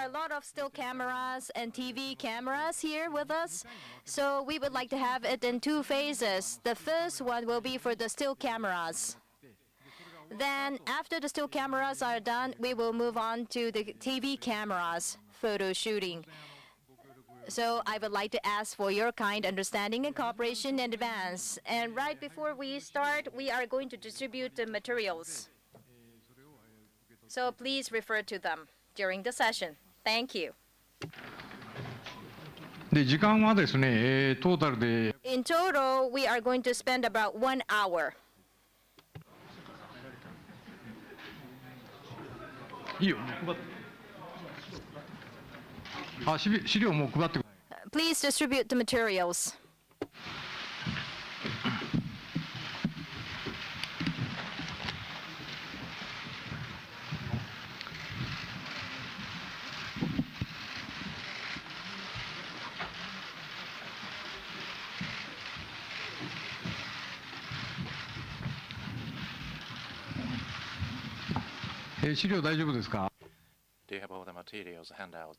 are a lot of still cameras and TV cameras here with us. So we would like to have it in two phases. The first one will be for the still cameras. Then after the still cameras are done, we will move on to the TV cameras photo shooting. So I would like to ask for your kind understanding and cooperation in advance. And right before we start, we are going to distribute the materials. So please refer to them during the session. Thank you. で、時間はですね、トータルで In total, we are going to spend about 1 hour. いいよ、配って。あ、資料も配って。Please distribute the materials. 資料大丈夫ですか？ Do you have all the materials handout?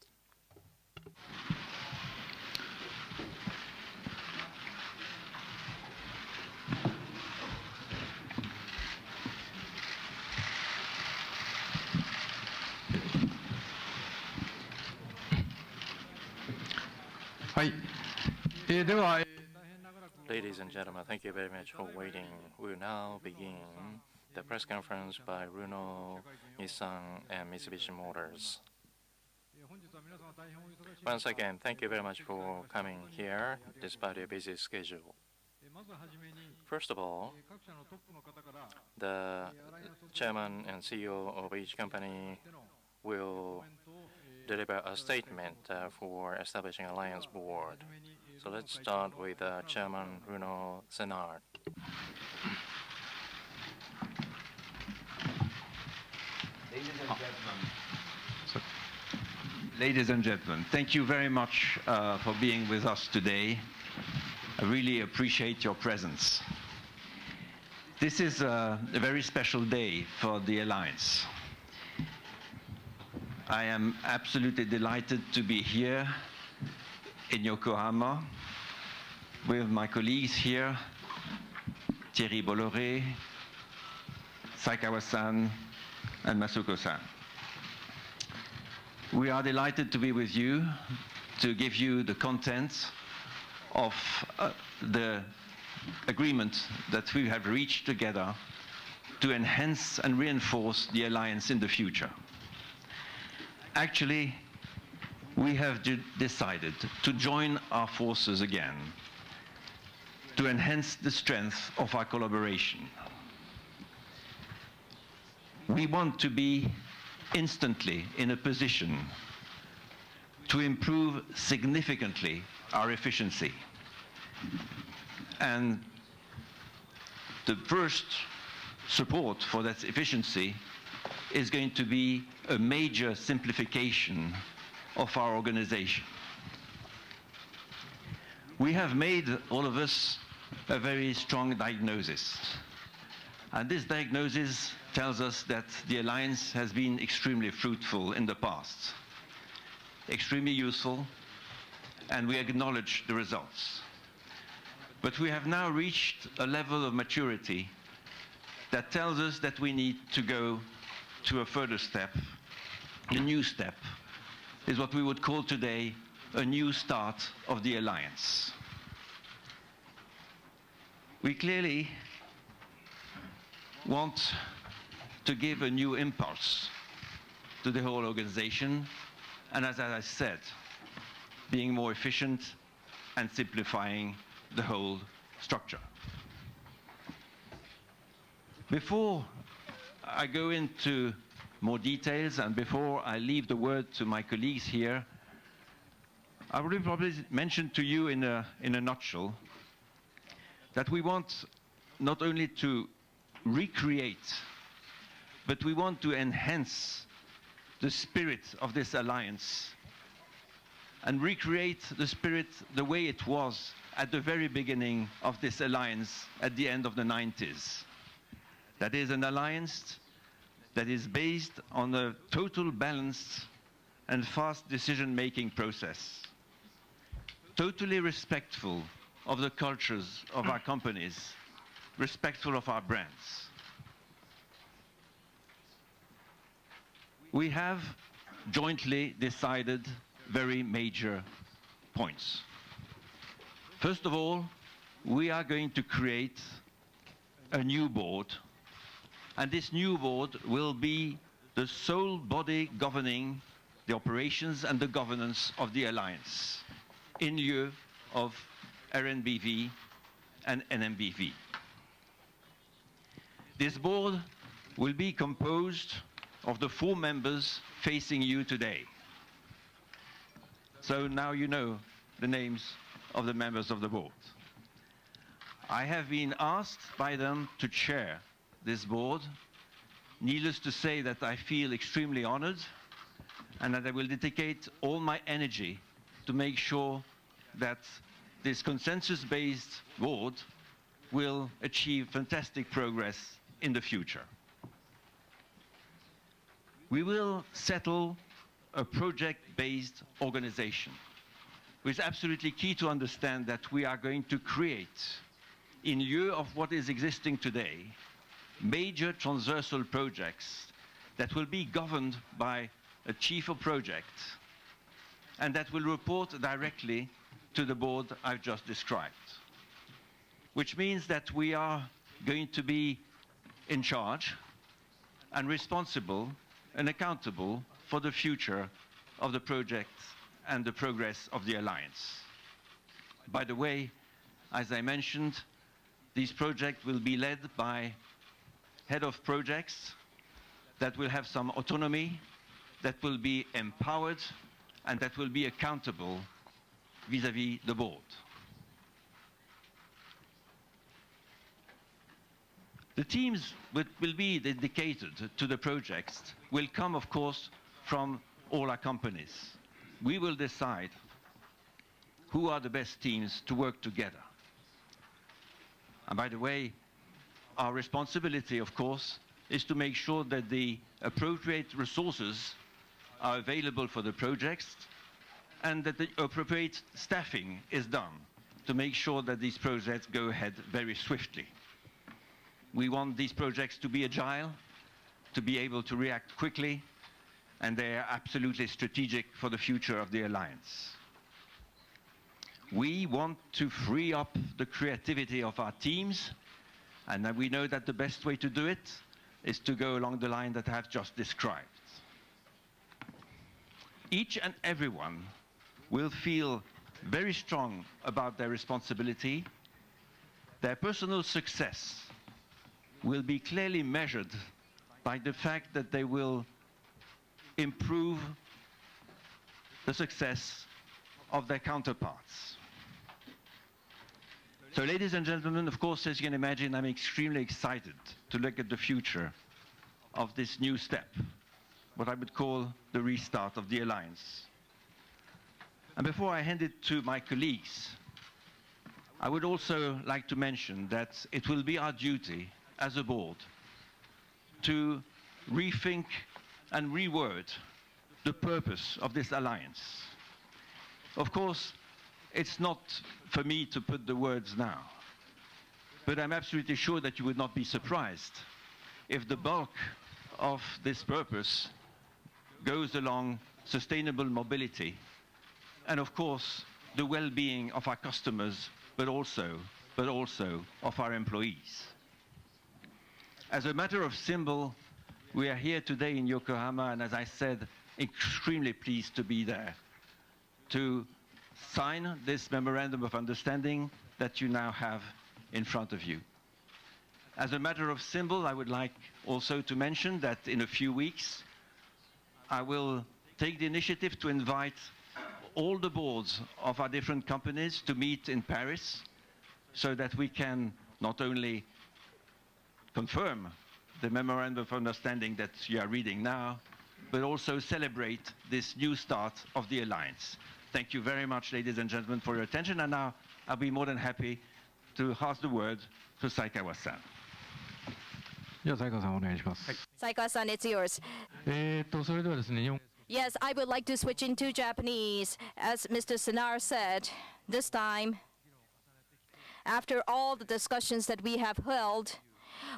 Ladies and gentlemen, thank you very much for waiting. We will now begin the press conference by Renault, Nissan, and Mitsubishi Motors. Once again, thank you very much for coming here despite your busy schedule. First of all, the chairman and CEO of each company will deliver a statement for establishing Alliance Board. So let's start with Chairman Renault Senard. Ladies and gentlemen, thank you very much for being with us today. I really appreciate your presence. This is a very special day for the Alliance. I am absolutely delighted to be here in Yokohama with my colleagues here, Thierry Bolloré, Saikawa-san, and Masuko-san. We are delighted to be with you to give you the contents of the agreement that we have reached together to enhance and reinforce the Alliance in the future. Actually, we have decided to join our forces again to enhance the strength of our collaboration. We want to be instantly in a position to improve significantly our efficiency. And the first support for that efficiency is going to be a major simplification of our organization. We have made, all of us, a very strong diagnosis. And this diagnosis tells us that the Alliance has been extremely fruitful in the past, extremely useful, and we acknowledge the results. But we have now reached a level of maturity that tells us that we need to go to a further step. The new step is what we would call today a new start of the Alliance. We clearly want to give a new impulse to the whole organization, and as I said, being more efficient and simplifying the whole structure. Before I go into more details and before I leave the word to my colleagues here, I would probably mention to you in a nutshell that we want not only to recreate, but we want to enhance the spirit of this Alliance and recreate the spirit the way it was at the very beginning of this Alliance at the end of the 90s. That is an Alliance that is based on a total balanced and fast decision-making process. Totally respectful of the cultures of our companies, respectful of our brands. We have jointly decided very major points. First of all, we are going to create a new board, and this new board will be the sole body governing the operations and the governance of the alliance in lieu of RNBV and NMBV. This board will be composed of the 4 members facing you today. So now you know the names of the members of the board. I have been asked by them to chair this board. Needless to say that I feel extremely honored, and that I will dedicate all my energy to make sure that this consensus-based board will achieve fantastic progress in the future. We will settle a project-based organization. It's absolutely key to understand that we are going to create, in lieu of what is existing today, major transversal projects that will be governed by a chief of project and that will report directly to the board I've just described. Which means that we are going to be in charge and responsible and accountable for the future of the project and the progress of the alliance. By the way, as I mentioned, these projects will be led by head of projects that will have some autonomy, that will be empowered, and that will be accountable vis-à-vis the board. The teams will be dedicated to the projects will come, of course, from all our companies. We will decide who are the best teams to work together. And by the way, our responsibility, of course, is to make sure that the appropriate resources are available for the projects and that the appropriate staffing is done to make sure that these projects go ahead very swiftly. We want these projects to be agile, to be able to react quickly, and they are absolutely strategic for the future of the alliance. We want to free up the creativity of our teams, and we know that the best way to do it is to go along the line that I have just described. Each and everyone will feel very strong about their responsibility. Their personal success will be clearly measured by the fact that they will improve the success of their counterparts. So, ladies and gentlemen, of course, as you can imagine, I'm extremely excited to look at the future of this new step, what I would call the restart of the alliance. And before I hand it to my colleagues, I would also like to mention that it will be our duty as a board to rethink and reword the purpose of this alliance. Of course, it's not for me to put the words now, but I'm absolutely sure that you would not be surprised if the bulk of this purpose goes along sustainable mobility and, of course, the well-being of our customers, but also of our employees. As a matter of symbol, we are here today in Yokohama, and as I said, extremely pleased to be there to sign this memorandum of understanding that you now have in front of you. As a matter of symbol, I would like also to mention that in a few weeks, I will take the initiative to invite all the boards of our different companies to meet in Paris so that we can not only confirm the memorandum of understanding that you are reading now, but also celebrate this new start of the alliance. Thank you very much, ladies and gentlemen, for your attention. And now I'll be more than happy to pass the word to Saikawa-san. じゃあ、才川さんお願いします。Saikawa-san, it's yours. それではですね、Yes, I would like to switch into Japanese. As Mr. Senard said, this time, after all the discussions that we have held,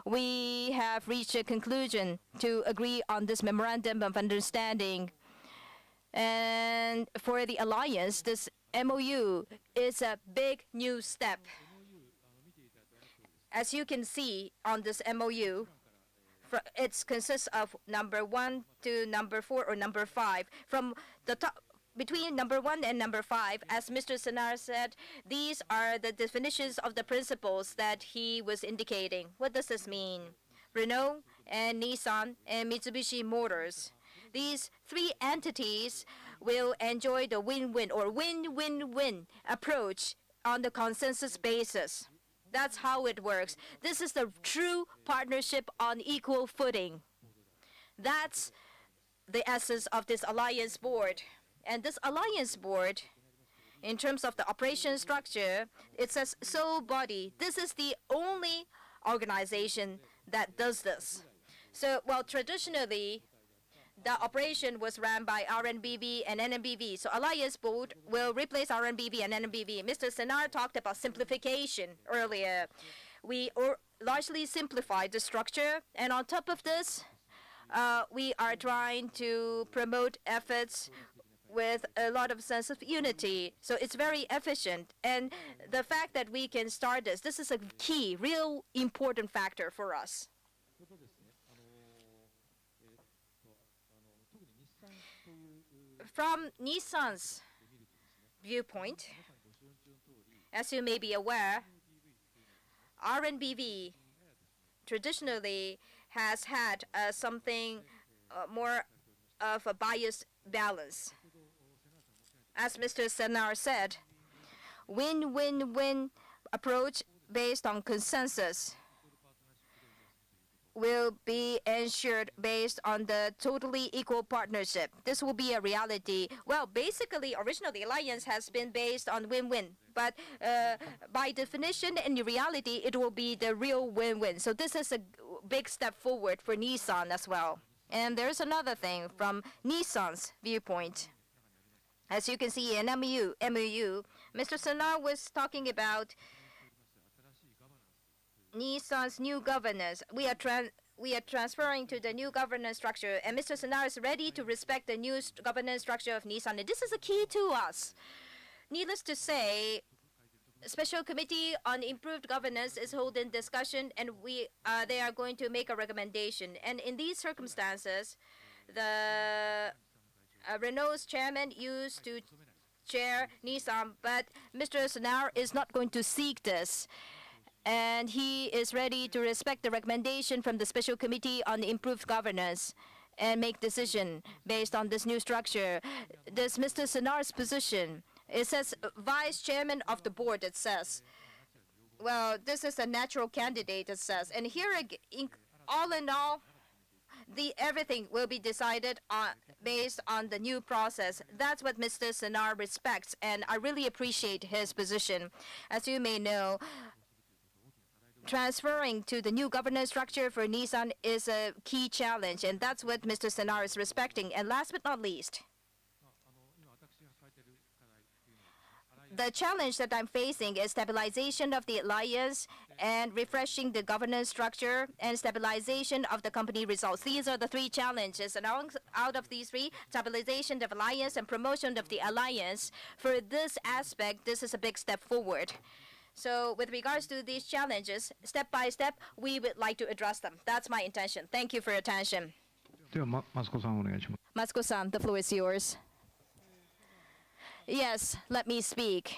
we have reached a conclusion to agree on this memorandum of understanding. And for the alliance, this MOU is a big new step. As you can see on this MOU, it consists of number 1 to number 4 or number 5. From the top, between number 1 and number 5, as Mr. Senard said, these are the definitions of the principles that he was indicating. What does this mean? Renault and Nissan and Mitsubishi Motors. These three entities will enjoy the win-win or win-win-win approach on the consensus basis. That's how it works. This is the true partnership on equal footing. That's the essence of this alliance board. And this alliance board, in terms of the operation structure, it says sole body. This is the only organization that does this. So, well, traditionally, the operation was run by RNBV and NMBV. So Alliance Board will replace RNBV and NMBV. Mr. Senard talked about simplification earlier. We largely simplified the structure. And on top of this, we are trying to promote efforts with a lot of sense of unity. So it's very efficient. And the fact that we can start this is a key, real important factor for us. From Nissan's viewpoint, as you may be aware, RNBV traditionally has had something more of a biased balance. As Mr. Senard said, win-win-win approach based on consensus will be ensured based on the totally equal partnership. This will be a reality. Well, basically, originally, alliance has been based on win-win. But by definition, in reality, it will be the real win-win. So this is a big step forward for Nissan as well. And there's another thing from Nissan's viewpoint. As you can see in MOU, Mr. Senard was talking about Nissan's new governance. We are transferring to the new governance structure, and Mr. Senard is ready to respect the new governance structure of Nissan. And this is a key to us. Needless to say, Special Committee on Improved Governance is holding discussion, and they are going to make a recommendation. And in these circumstances, the Renault's chairman used to chair Nissan, but Mr. Senard is not going to seek this. And he is ready to respect the recommendation from the Special Committee on Improved Governance and make decision based on this new structure. This Mr. Senard's position, it says Vice Chairman of the Board, it says. Well, this is a natural candidate, it says. And here, all in all, everything will be decided based on the new process. That's what Mr. Senard respects, and I really appreciate his position. As you may know, transferring to the new governance structure for Nissan is a key challenge, and that's what Mr. Senard is respecting. And last but not least, the challenge that I'm facing is stabilization of the alliance and refreshing the governance structure and stabilization of the company results. These are the three challenges. And out of these three, stabilization of alliance and promotion of the alliance, for this aspect, this is a big step forward. So with regards to these challenges, step by step, we would like to address them. That's my intention. Thank you for your attention. Masuko-san, the floor is yours. Yes, let me speak.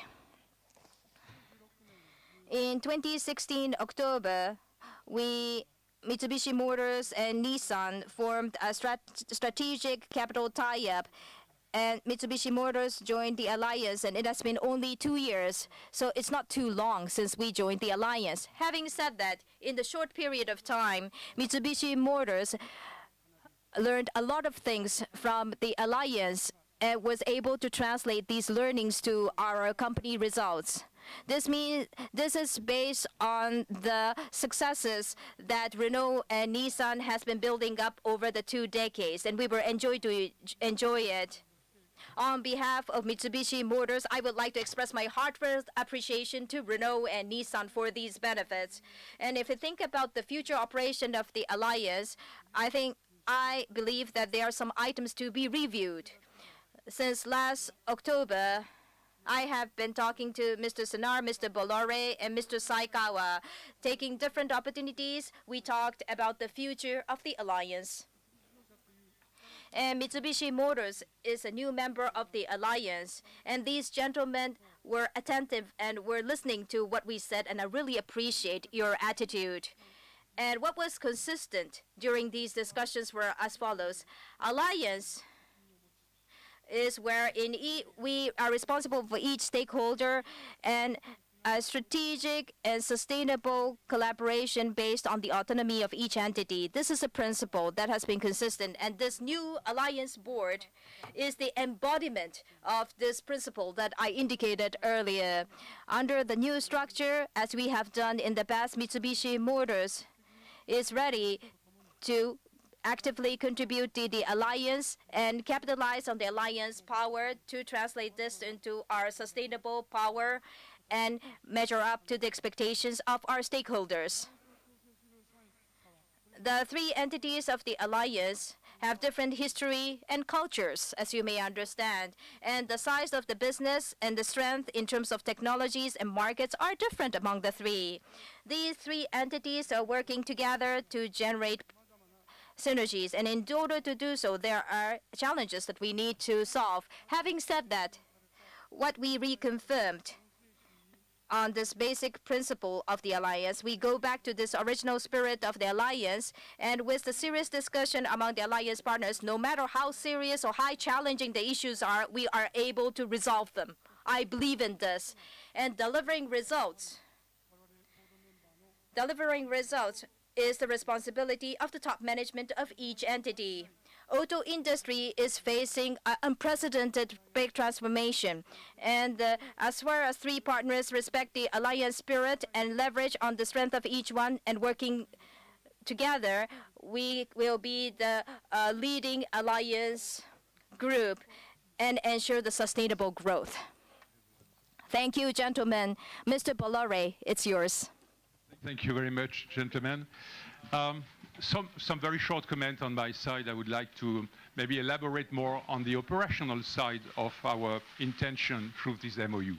In 2016, October, Mitsubishi Motors and Nissan formed a strategic capital tie-up, and Mitsubishi Motors joined the alliance, and it has been only 2 years, so it's not too long since we joined the alliance. Having said that, in the short period of time, Mitsubishi Motors learned a lot of things from the alliance and was able to translate these learnings to our company results. This means this is based on the successes that Renault and Nissan has been building up over the 2 decades, and we will enjoy it. On behalf of Mitsubishi Motors, I would like to express my heartfelt appreciation to Renault and Nissan for these benefits. And if you think about the future operation of the alliance, I believe that there are some items to be reviewed. Since last October, I have been talking to Mr. Senard, Mr. Bolloré, and Mr. Saikawa. Taking different opportunities, we talked about the future of the alliance. And Mitsubishi Motors is a new member of the alliance. And these gentlemen were attentive and were listening to what we said, and I really appreciate your attitude. And what was consistent during these discussions were as follows. Alliance is wherein we are responsible for each stakeholder, and a strategic and sustainable collaboration based on the autonomy of each entity. This is a principle that has been consistent, and this new alliance board is the embodiment of this principle that I indicated earlier. Under the new structure, as we have done in the past, Mitsubishi Motors is ready to actively contribute to the alliance and capitalize on the alliance power to translate this into our sustainable power and measure up to the expectations of our stakeholders. The 3 entities of the alliance have different history and cultures, as you may understand, and the size of the business and the strength in terms of technologies and markets are different among the 3. These 3 entities are working together to generate synergies, and in order to do so, there are challenges that we need to solve. Having said that, what we reconfirmed on this basic principle of the alliance, we go back to this original spirit of the alliance, and with the serious discussion among the alliance partners, no matter how serious or how challenging the issues are, we are able to resolve them. I believe in this. And delivering results is the responsibility of the top management of each entity. Auto industry is facing an unprecedented big transformation. And as far as 3 partners respect the alliance spirit and leverage on the strength of each one and working together, we will be the leading alliance group and ensure the sustainable growth. Thank you, gentlemen. Mr. Bolloré, it's yours. Thank you very much, gentlemen. Some very short comment on my side. I would like to maybe elaborate more on the operational side of our intention through this MOU.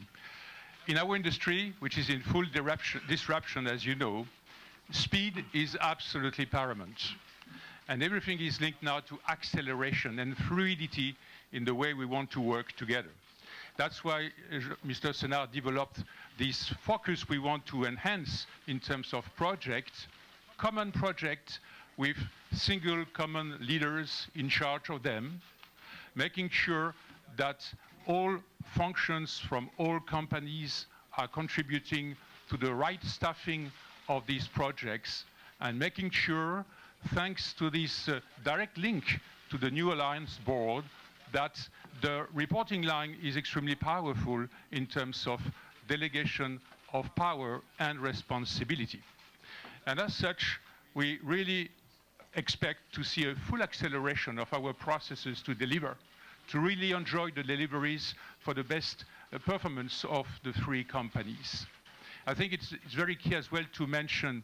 In our industry, which is in full disruption, as you know, speed is absolutely paramount. And everything is linked now to acceleration and fluidity in the way we want to work together. That's why Mr. Senard developed this focus we want to enhance in terms of projects, common projects with single common leaders in charge of them, making sure that all functions from all companies are contributing to the right staffing of these projects, and making sure, thanks to this direct link to the new alliance board, that the reporting line is extremely powerful in terms of delegation of power and responsibility. And as such, we really expect to see a full acceleration of our processes to deliver, to really enjoy the deliveries for the best performance of the 3 companies. I think it's very key as well to mention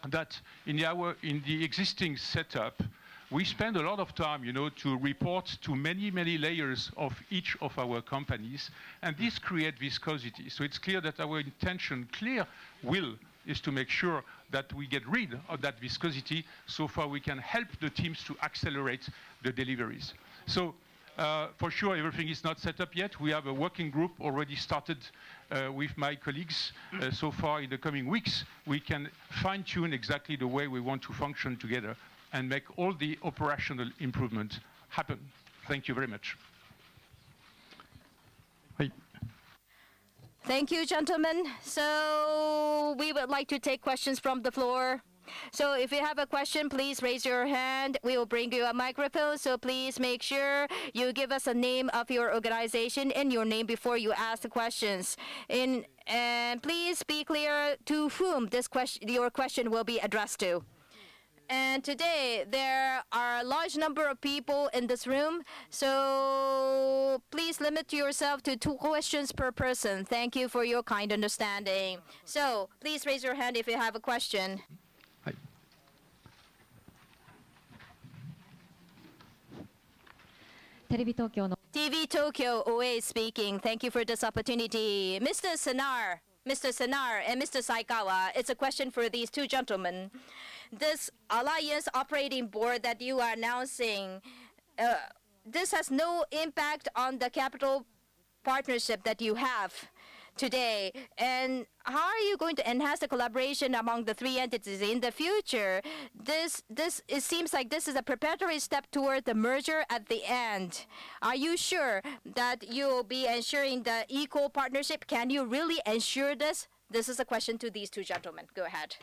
that in the existing setup, we spend a lot of time, to report to many, many layers of each of our companies, and this creates viscosity. So it's clear that our intention, clear will, is to make sure that we get rid of that viscosity, so far we can help the teams to accelerate the deliveries. So for sure, everything is not set up yet. We have a working group already started with my colleagues. So far, in the coming weeks, we can fine-tune exactly the way we want to function together and make all the operational improvements happen. Thank you very much. Thank you, gentlemen. So we would like to take questions from the floor. So if you have a question, please raise your hand. We will bring you a microphone. So please make sure you give us a name of your organization and your name before you ask the questions. And please be clear to whom your question will be addressed to. And today, there are a large number of people in this room, so please limit yourself to 2 questions per person. Thank you for your kind understanding. So please raise your hand if you have a question. Hi. TV Tokyo, OA speaking. Thank you for this opportunity. Mr. Senard, and Mr. Saikawa, it's a question for these 2 gentlemen. This alliance operating board that you are announcing, this has no impact on the capital partnership that you have today. And how are you going to enhance the collaboration among the 3 entities in the future? It seems like this is a preparatory step toward the merger at the end. Are you sure that you will be ensuring the equal partnership? Can you really ensure this? This is a question to these 2 gentlemen. Go ahead.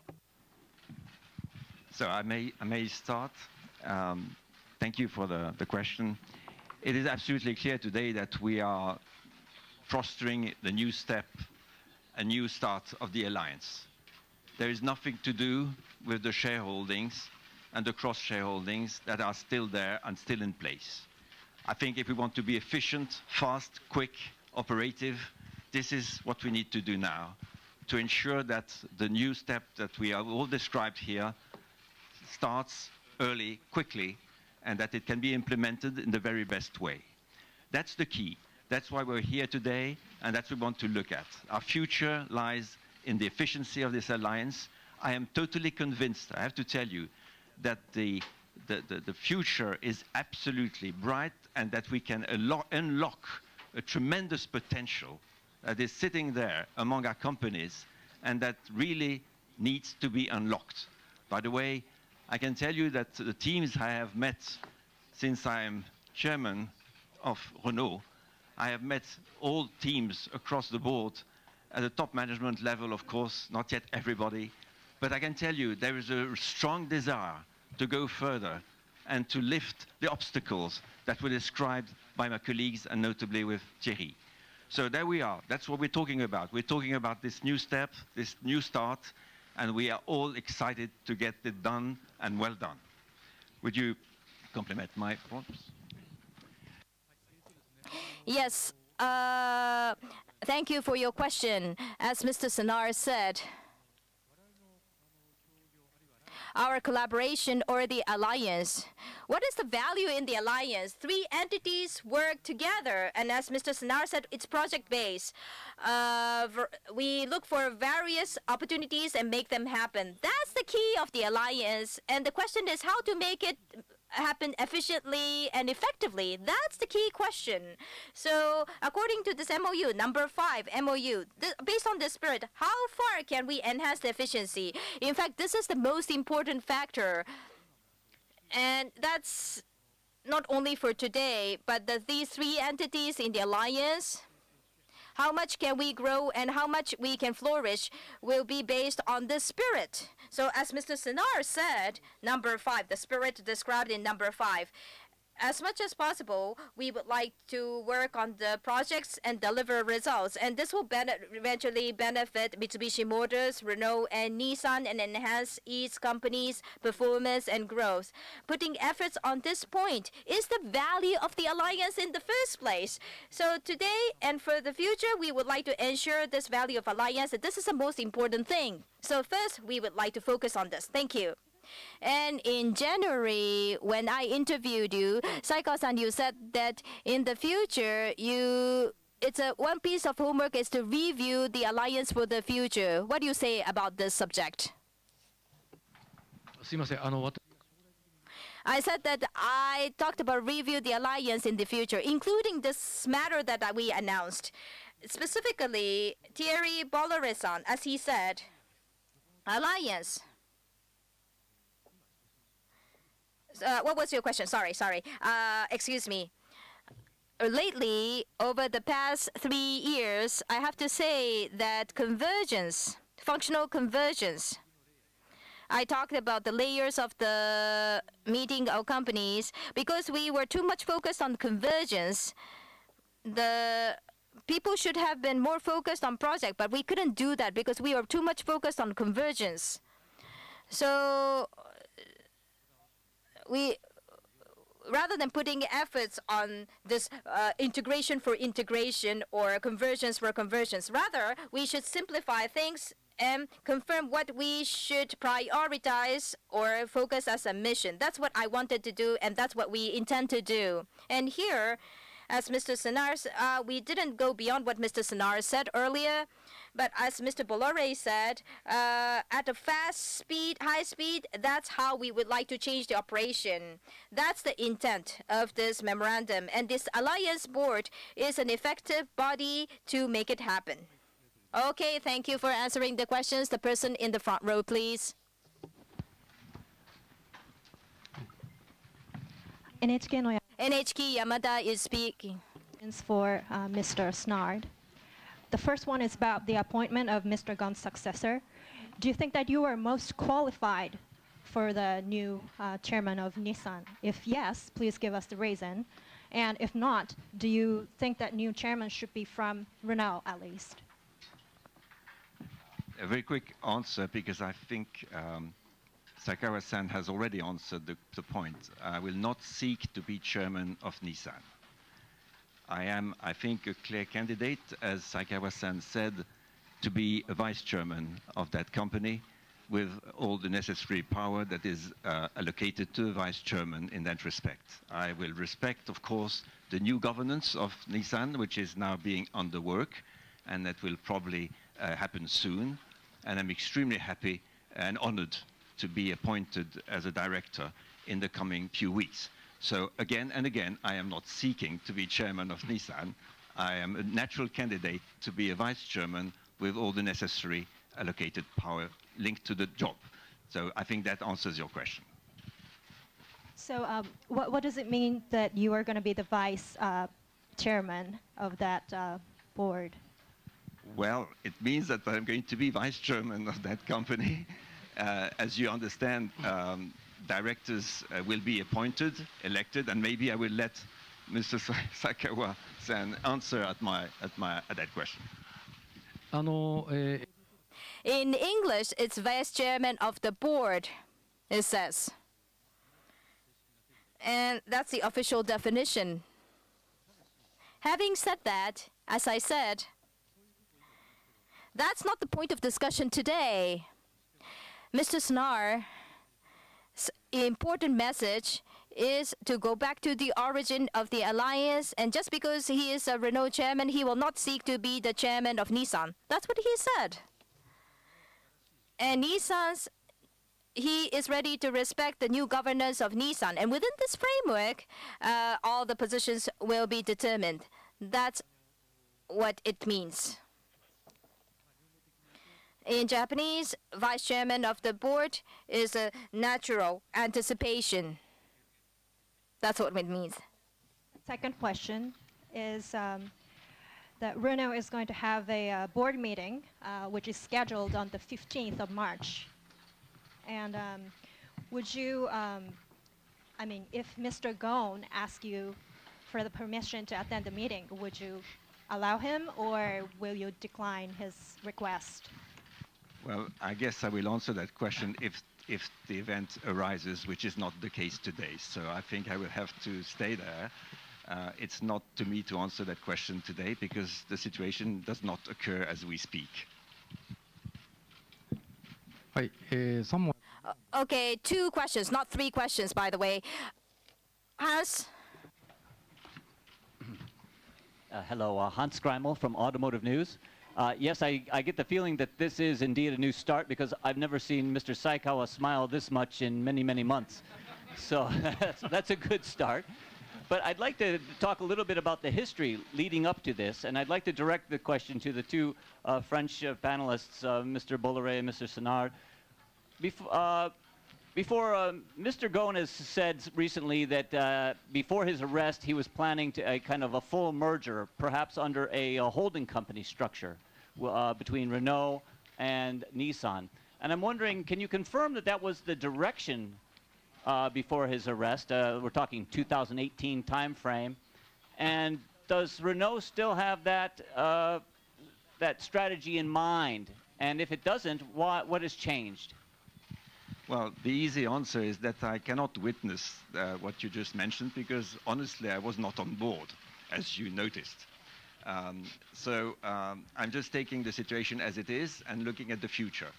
So I may start. Thank you for the question. It is absolutely clear today that we are fostering the new step, a new start of the alliance. There is nothing to do with the shareholdings and the cross-shareholdings that are still there and still in place. I think if we want to be efficient, fast, quick, operative, this is what we need to do now to ensure that the new step that we have all described here starts early, quickly, and that it can be implemented in the very best way. That's the key. That's why we're here today, and that's what we want to look at. Our future lies in the efficiency of this alliance. I am totally convinced, I have to tell you, that the future is absolutely bright and that we can unlock a tremendous potential that is sitting there among our companies and that really needs to be unlocked. By the way, I can tell you that the teams I have met since I am chairman of Renault, I have met all teams across the board at the top management level, of course, not yet everybody, but I can tell you there is a strong desire to go further and to lift the obstacles that were described by my colleagues and notably with Thierry. So there we are. That's what we're talking about. We're talking about this new step, this new start, and we are all excited to get it done and well done. Would you compliment my thoughts? Yes. Thank you for your question. As Mr. Senard said, our collaboration or the alliance. What is the value in the alliance? 3 entities work together, and as Mr. Senard said, it's project-based. We look for various opportunities and make them happen. That's the key of the alliance, and the question is how to make it happen efficiently and effectively. That's the key question. So according to this MOU, number 5 MOU, based on this spirit, how far can we enhance the efficiency? In fact, this is the most important factor. And that's not only for today, but these 3 entities in the alliance, how much can we grow and how much we can flourish will be based on this spirit. So as Mr. Senard said, number 5, the spirit described in number 5, as much as possible, we would like to work on the projects and deliver results. And this will eventually benefit Mitsubishi Motors, Renault, and Nissan and enhance each company's performance and growth. Putting efforts on this point is the value of the alliance in the first place. So today and for the future, we would like to ensure this value of alliance. And this is the most important thing. So first, we would like to focus on this. Thank you. And in January, when I interviewed you, Saikawa-san, you said that in the future, one piece of homework is to review the alliance for the future. What do you say about this subject? I said that I talked about review the alliance in the future, including this matter that we announced. Specifically, Thierry Bolloré-san, as he said, alliance. What was your question? Sorry. Excuse me. Lately, over the past 3 years, I have to say that convergence, functional convergence, I talked about the layers of the meeting of companies. Because we were too much focused on convergence, the people should have been more focused on project, but we couldn't do that because we were too much focused on convergence. So we, rather than putting efforts on this integration for integration or convergence for convergence, rather we should simplify things and confirm what we should prioritize or focus as a mission. That's what I wanted to do, and that's what we intend to do. And here, as Mr. Senard, we didn't go beyond what Mr. Senard said earlier, but as Mr. Bolloré said, at a fast speed, high speed, that's how we would like to change the operation. That's the intent of this memorandum, and this Alliance Board is an effective body to make it happen. Okay, thank you for answering the questions. The person in the front row, please. NHK Yamada is speaking. For Mr. Senard. The first one is about the appointment of Mr. Gon's successor. Do you think that you are most qualified for the new chairman of Nissan? If yes, please give us the reason. And if not, do you think that new chairman should be from Renault at least? A very quick answer, because I think Saikawa-san has already answered the point. I will not seek to be chairman of Nissan. I am, I think, a clear candidate, as Saikawa-san said, to be a vice chairman of that company with all the necessary power that is allocated to a vice chairman in that respect. I will respect, of course, the new governance of Nissan, which is now being under work, and that will probably happen soon. And I'm extremely happy and honored to be appointed as a director in the coming few weeks. So again and again, I am not seeking to be chairman of Nissan. I am a natural candidate to be a vice chairman with all the necessary allocated power linked to the job. So I think that answers your question. So what does it mean that you are going to be the vice chairman of that board? Well, it means that I'm going to be vice chairman of that company. As you understand, directors will be appointed, elected, and maybe I will let Mr. Saikawa-san answer at that question. In English, it's vice chairman of the board, it says. And that's the official definition. Having said that, as I said, that's not the point of discussion today. Mr. Senard's important message is to go back to the origin of the alliance, and just because he is a Renault chairman, he will not seek to be the chairman of Nissan. That's what he said. And he is ready to respect the new governance of Nissan. And within this framework, all the positions will be determined. That's what it means. In Japanese, vice chairman of the board is a natural anticipation. That's what it means. Second question is that Renault is going to have a board meeting, which is scheduled on the 15th of March. And would you, I mean, if Mr. Gon asked you for the permission to attend the meeting, would you allow him, or will you decline his request? Well, I guess I will answer that question if the event arises, which is not the case today. So I think I will have to stay there. It's not to me to answer that question today, because the situation does not occur as we speak. Okay, 2 questions, not 3 questions, by the way. Hans? Hello, Hans Greimel from Automotive News. Yes, I get the feeling that this is indeed a new start, because I've never seen Mr. Saikawa smile this much in many, many months. So that's a good start. But I'd like to talk a little bit about the history leading up to this, and I'd like to direct the question to the 2 French panelists, Mr. Bolloré and Mr. Senard. Mr. Gon has said recently that before his arrest, he was planning to a kind of a full merger, perhaps under a holding company structure between Renault and Nissan. And I'm wondering, can you confirm that that was the direction before his arrest? We're talking 2018 timeframe. And does Renault still have that, that strategy in mind? And if it doesn't, what has changed? Well, the easy answer is that I cannot witness what you just mentioned because, honestly, I was not on board, as you noticed. I'm just taking the situation as it is and looking at the future.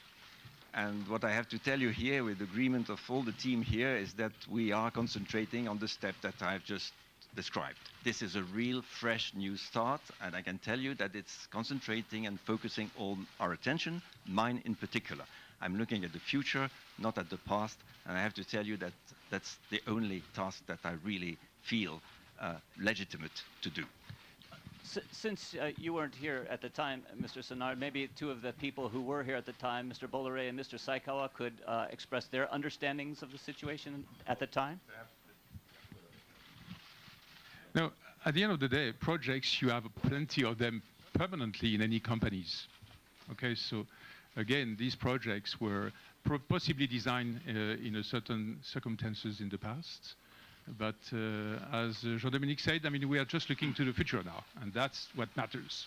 And what I have to tell you here, with agreement of all the team here, is that we are concentrating on the step that I've just described. This is a real, fresh, new start, and I can tell you that it's concentrating and focusing all our attention, mine in particular. I'm looking at the future, not at the past, and I have to tell you that that's the only task that I really feel legitimate to do. Since you weren't here at the time, Mr. Senard, maybe two of the people who were here at the time, Mr. Bolloré and Mr. Saikawa, could express their understandings of the situation at the time? No, at the end of the day, projects, you have plenty of them permanently in any companies. Okay, so again, these projects were possibly designed in a certain circumstances in the past. But as Jean-Dominique said, I mean, we are just looking to the future now, and that's what matters.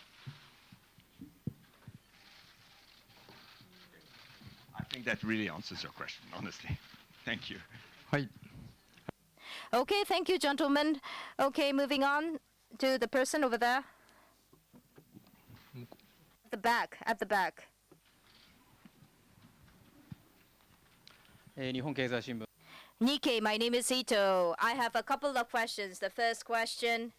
I think that really answers your question, honestly. Thank you. Okay, thank you, gentlemen. Okay, moving on to the person over there. At the back, at the back. Nikkei, my name is Ito. I have a couple of questions. The first question,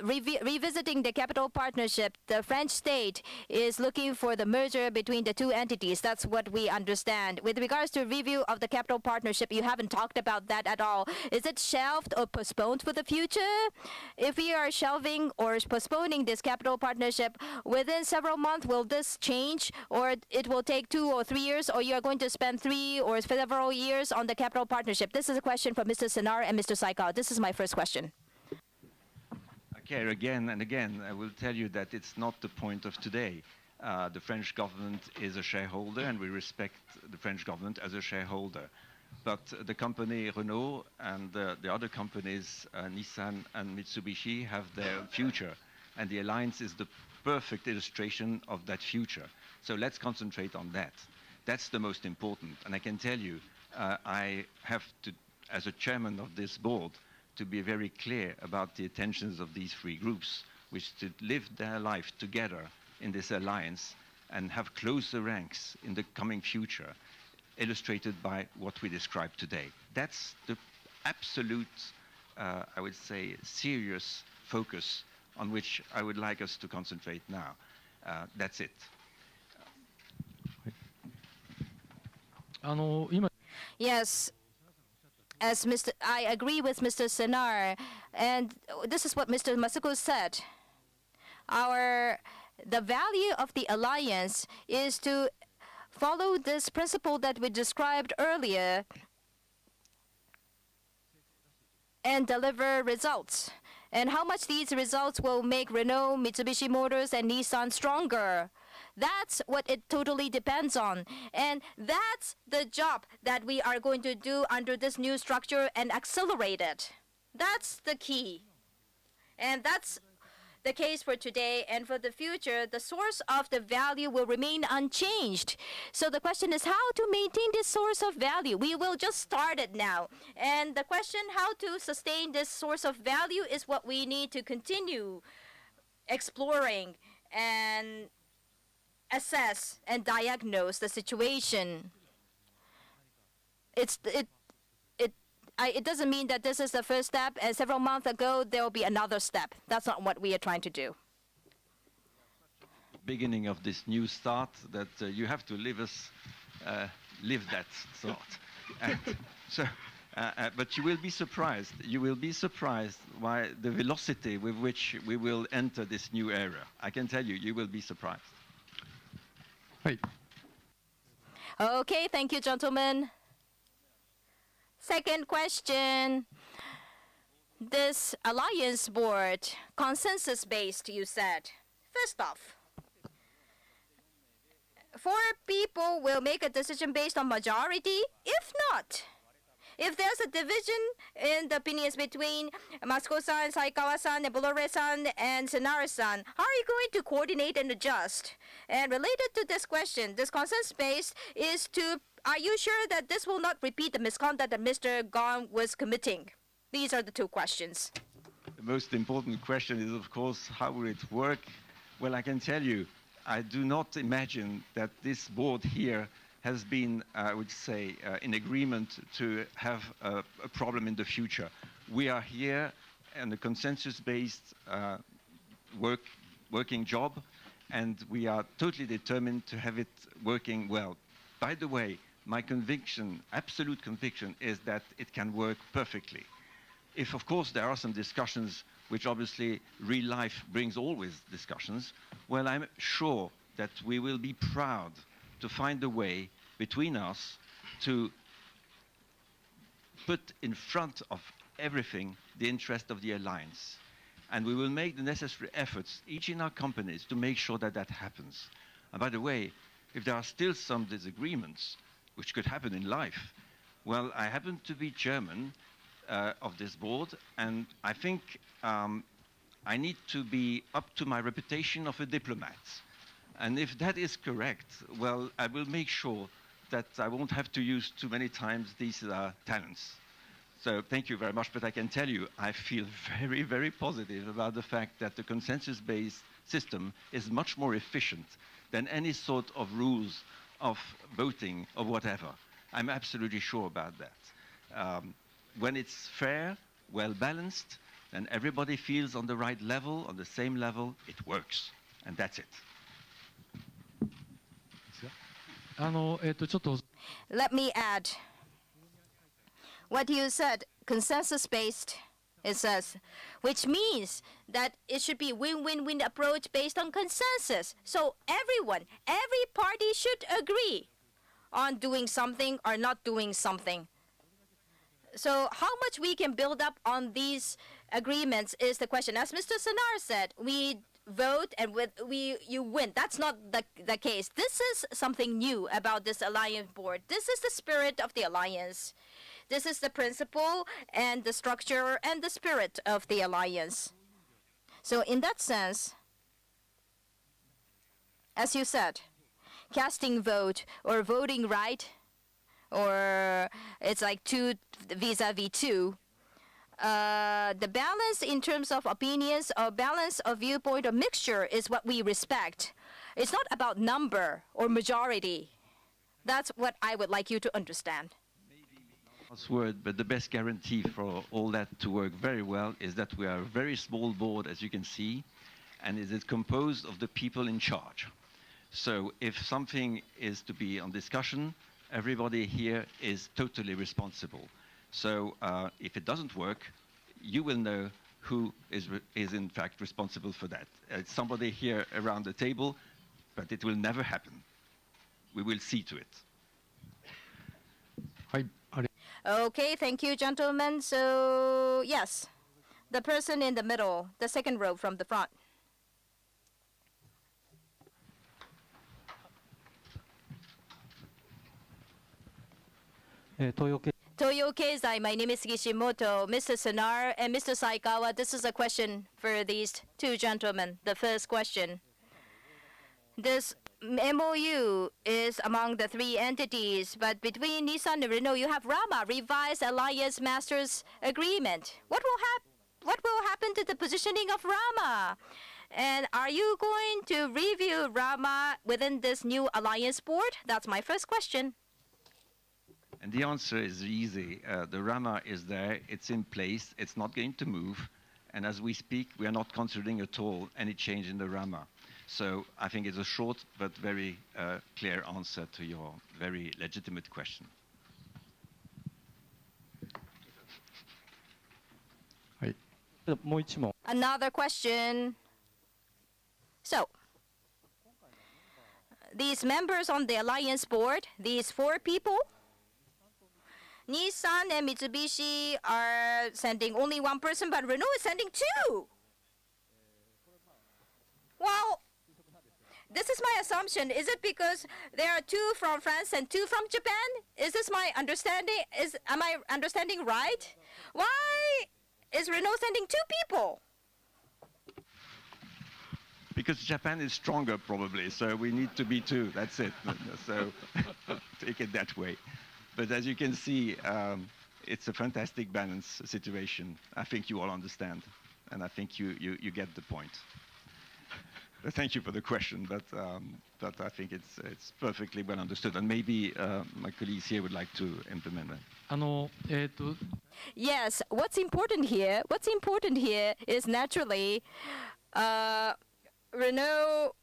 revisiting the capital partnership, the French state is looking for the merger between the two entities. That's what we understand. With regards to review of the capital partnership, you haven't talked about that at all. Is it shelved or postponed for the future? If we are shelving or postponing this capital partnership, within several months, will this change? Or it will take 2 or 3 years? Or you are going to spend 3 or several years on the capital partnership? This is a question from Mr. Senard and Mr. Saikawa. This is my first question. Okay, again and again, I will tell you that it's not the point of today. The French government is a shareholder, and we respect the French government as a shareholder. But the company Renault and the other companies, Nissan and Mitsubishi, have their future, and the alliance is the perfect illustration of that future. So let's concentrate on that. That's the most important. And I can tell you, I have to, as a chairman of this board, to be very clear about the intentions of these three groups, which to live their life together in this alliance and have closer ranks in the coming future, illustrated by what we described today. That's the absolute, I would say, serious focus on which I would like us to concentrate now. That's it. Yes. I agree with Mr. Senard, and this is what Mr. Masuko said. The value of the alliance is to follow this principle that we described earlier and deliver results. And how much these results will make Renault, Mitsubishi Motors, and Nissan stronger. That's what it totally depends on. And that's the job that we are going to do under this new structure and accelerate it. That's the key. And that's the case for today. And for the future, the source of the value will remain unchanged. So the question is how to maintain this source of value. We will just start it now. And the question how to sustain this source of value is what we need to continue exploring and assess and diagnose the situation. It doesn't mean that this is the first step, and several months ago there will be another step. That's not what we are trying to do. Beginning of this new start, that you have to live that thought. But you will be surprised. You will be surprised by the velocity with which we will enter this new era. I can tell you, you will be surprised. Right. Okay, thank you, gentlemen. Second question. This alliance board, consensus-based, you said. First off, 4 people will make a decision based on majority? If not, if there's a division in the opinions between Masuko-san, Saikawa-san, and Bolloré-san, and Senard-san, how are you going to coordinate and adjust? And related to this question, this consensus-based is to, are you sure that this will not repeat the misconduct that Mr. Gon was committing? These are the 2 questions. The most important question is, of course, how will it work? Well, I can tell you, I do not imagine that this board here has been, I would say, in agreement to have a problem in the future. We are here in a consensus-based working job, and we are totally determined to have it working well. By the way, my conviction, absolute conviction, is that it can work perfectly. If, of course, there are some discussions, which obviously real life brings always discussions, well, I'm sure that we will be proud to find a way between us to put in front of everything the interest of the alliance. And we will make the necessary efforts, each in our companies, to make sure that that happens. And by the way, if there are still some disagreements, which could happen in life, well, I happen to be chairman of this board, and I think I need to be up to my reputation of a diplomat. And if that is correct, well, I will make sure that I won't have to use too many times these talents. So thank you very much, but I can tell you, I feel very, very positive about the fact that the consensus-based system is much more efficient than any sort of rules of voting or whatever. I'm absolutely sure about that. When it's fair, well-balanced, and everybody feels on the right level, on the same level, it works. And that's it. Let me add what you said, consensus-based, it says, which means that it should be win-win-win approach based on consensus. So everyone, every party should agree on doing something or not doing something. So how much we can build up on these agreements is the question. As Mr. Senard said, we vote and you win. That's not the case. This is something new about this alliance board. This is the spirit of the alliance. This is the principle and the structure and the spirit of the alliance. So in that sense, as you said, casting vote or voting right, or it's like 2 vis-a-vis 2, the balance in terms of opinions or balance of viewpoint or mixture is what we respect. It's not about number or majority. That's what I would like you to understand. Last word, but the best guarantee for all that to work very well is that we are a very small board, as you can see, and it is composed of the people in charge. So if something is to be on discussion, everybody here is totally responsible. So if it doesn't work, you will know who is in fact responsible for that. It's somebody here around the table, but it will never happen. We will see to it. Okay, thank you, gentlemen. So, yes, the person in the middle, the second row from the front. Toyo Keizai, my name is Kishimoto. Mr. Senard and Mr. Saikawa, this is a question for these 2 gentlemen. The first question. This MOU is among the 3 entities, but between Nissan and Renault, you have RAMA, Revised Alliance Masters Agreement. What will happen to the positioning of RAMA? And are you going to review RAMA within this new alliance board? That's my first question. And the answer is easy. The RAMA is there, it's in place, it's not going to move. And as we speak, we are not considering at all any change in the RAMA. So I think it's a short but very clear answer to your very legitimate question. Another question. So, these members on the alliance board, these 4 people, Nissan and Mitsubishi are sending only 1 person, but Renault is sending 2. Well, this is my assumption, is it because there are 2 from France and 2 from Japan? Is this my understanding? Am I understanding right? Why is Renault sending 2 people? Because Japan is stronger, probably, so we need to be 2. That's it. So take it that way. But as you can see, it's a fantastic balance situation. I think you all understand, and I think you get the point. But thank you for the question, but I think it's perfectly well understood, and maybe my colleagues here would like to implement that. Yes, what's important here is naturally Renault,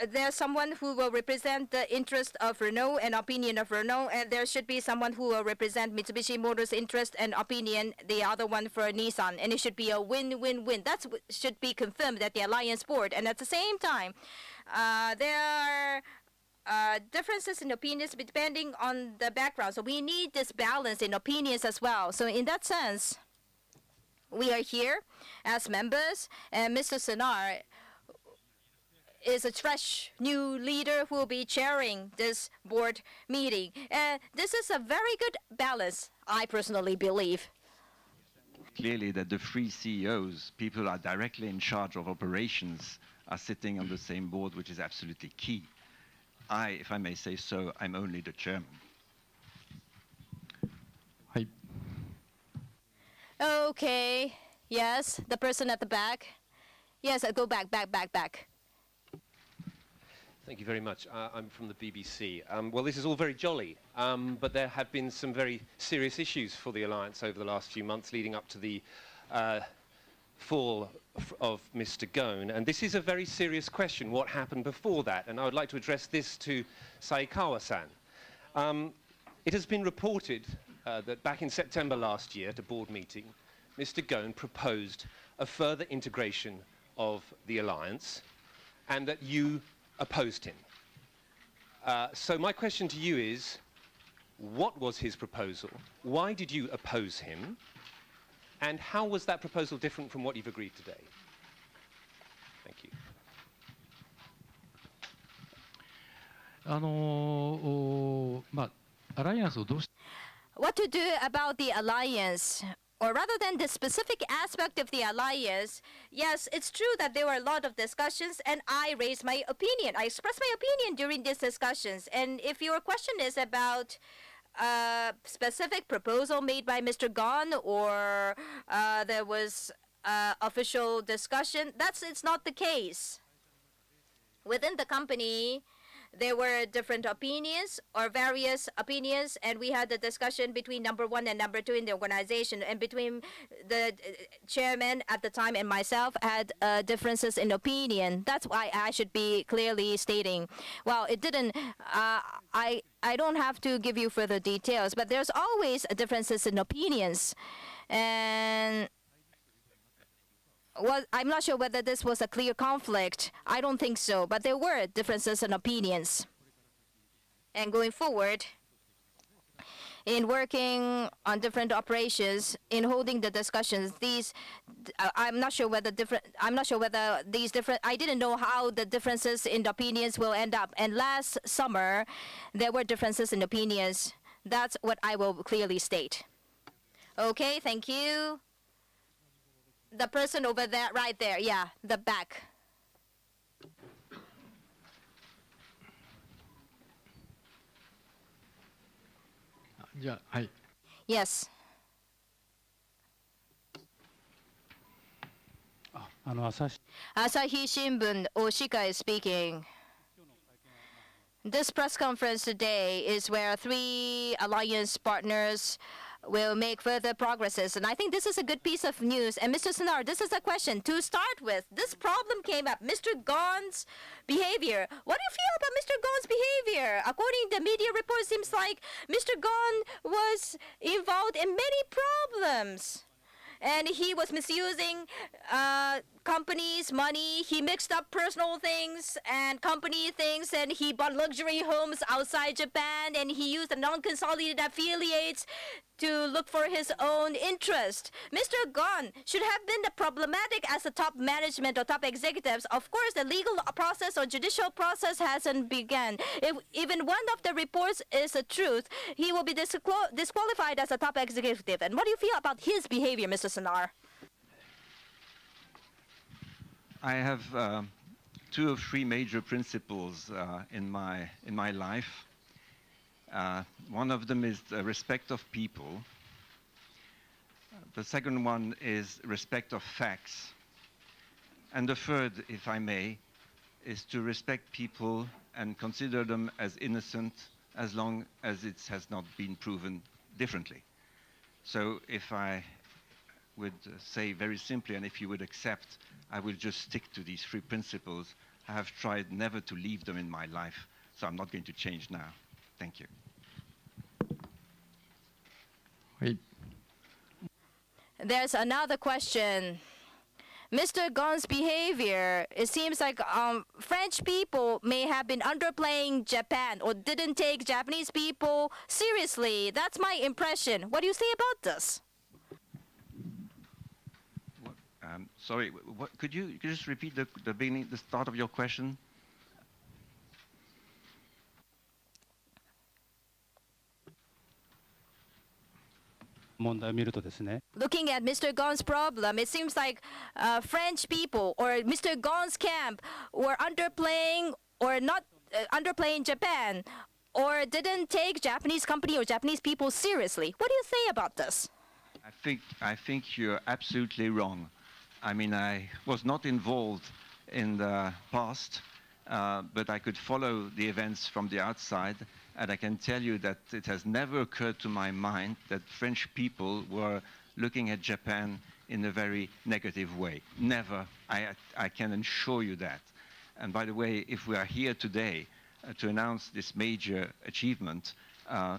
there's someone who will represent the interest of Renault and opinion of Renault, and there should be someone who will represent Mitsubishi Motors' interest and opinion, the other one for Nissan, and it should be a win-win-win. That should be confirmed at the Alliance Board, and at the same time, there are differences in opinions depending on the background, so we need this balance in opinions as well. So in that sense, we are here as members, and Mr. Senard is a fresh new leader who will be chairing this board meeting. And this is a very good balance, I personally believe. Clearly that the 3 CEOs, people who are directly in charge of operations, are sitting on the same board, which is absolutely key. If I may say so, I'm only the chairman. Okay, yes, the person at the back. Yes, go back. Thank you very much. I'm from the BBC. Well, this is all very jolly, but there have been some very serious issues for the Alliance over the last few months leading up to the fall of Mr. Ghosn. And this is a very serious question, what happened before that? And I would like to address this to Saikawa-san. It has been reported that back in September last year at a board meeting, Mr. Ghosn proposed a further integration of the Alliance and that you opposed him. So my question to you is, what was his proposal? Why did you oppose him? And how was that proposal different from what you've agreed today? Thank you. What to do about the alliance? Or rather than the specific aspect of the alliance, yes, it's true that there were a lot of discussions, and I raised my opinion. I expressed my opinion during these discussions. And if your question is about a specific proposal made by Mr. Ghosn, or there was official discussion, it's not the case. Within the company, there were different opinions or various opinions, and we had a discussion between number 1 and number 2 in the organization, and between the chairman at the time and myself had differences in opinion. That's why I should be clearly stating. Well, it didn't, I don't have to give you further details, but there's always differences in opinions. And well, I'm not sure whether this was a clear conflict. I don't think so, but there were differences in opinions. And going forward, in working on different operations, in holding the discussions, I'm not sure whether these different, I didn't know how the differences in the opinions will end up. And last summer, there were differences in opinions. That's what I will clearly state. Okay, thank you. The person over there, right there, yeah, the back. Yes. Asahi Shimbun, Oshika is speaking. This press conference today is where 3 alliance partners will make further progresses, and I think this is a good piece of news. And Mr. Senard, this is a question to start with. This problem came up, Mr. Ghosn's behavior. What do you feel about Mr. Ghosn's behavior? According to media reports, seems like Mr. Ghosn was involved in many problems, and he was misusing company's money. He mixed up personal things and company things, and he bought luxury homes outside Japan, and he used the non-consolidated affiliates to look for his own interest. Mr. Gon should have been problematic as a top management or top executives. Of course, the legal process or judicial process hasn't begun. If even one of the reports is the truth, he will be disqualified as a top executive. And what do you feel about his behavior, Mr. Senard? I have 2 or 3 major principles in my life. One of them is the respect of people. The second one is respect of facts. And the third, if I may, is to respect people and consider them as innocent as long as it has not been proven differently. So if I would say very simply, and if you would accept, I will just stick to these 3 principles. I have tried never to leave them in my life, so I'm not going to change now. Thank you. There's another question. Mr. Gon's behavior, it seems like French people may have been underplaying Japan or didn't take Japanese people seriously. That's my impression. What do you say about this? Sorry, could you just repeat the beginning, the start of your question? Looking at Mr. Gon's problem, it seems like French people or Mr. Gon's camp were underplaying or not underplaying Japan or didn't take Japanese company or Japanese people seriously. What do you say about this? I think you're absolutely wrong. I mean, I was not involved in the past, but I could follow the events from the outside, and I can tell you that it has never occurred to my mind that French people were looking at Japan in a very negative way. Never. I can assure you that. And by the way, if we are here today to announce this major achievement,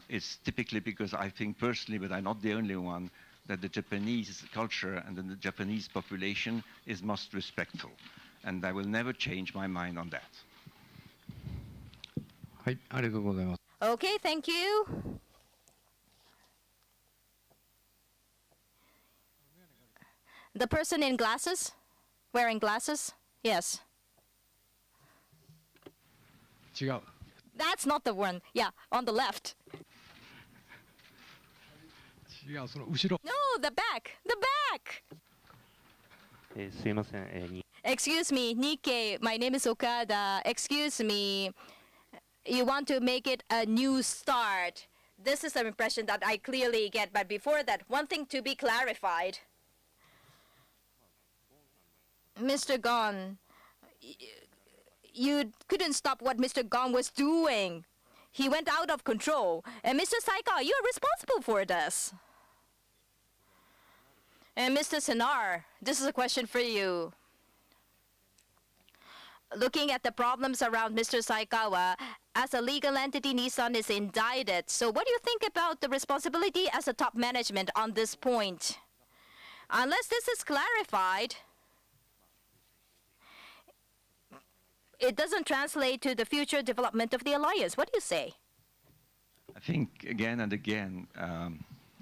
it's typically because I think personally, but I'm not the only one, that the Japanese culture and the Japanese population is most respectful. And I will never change my mind on that. Okay, thank you. The person in glasses? Wearing glasses? Yes. That's not the one. Yeah, on the left. No, the back. The back. Excuse me, Nikkei. My name is Okada. Excuse me. You want to make it a new start. This is an impression that I clearly get. But before that, one thing to be clarified. Mr. Gon, you couldn't stop what Mr. Gon was doing. He went out of control. And Mr. Saikawa, you're responsible for this. And Mr. Senard, this is a question for you. Looking at the problems around Mr. Saikawa, as a legal entity, Nissan is indicted. So what do you think about the responsibility as a top management on this point? Unless this is clarified, it doesn't translate to the future development of the alliance. What do you say? I think again and again,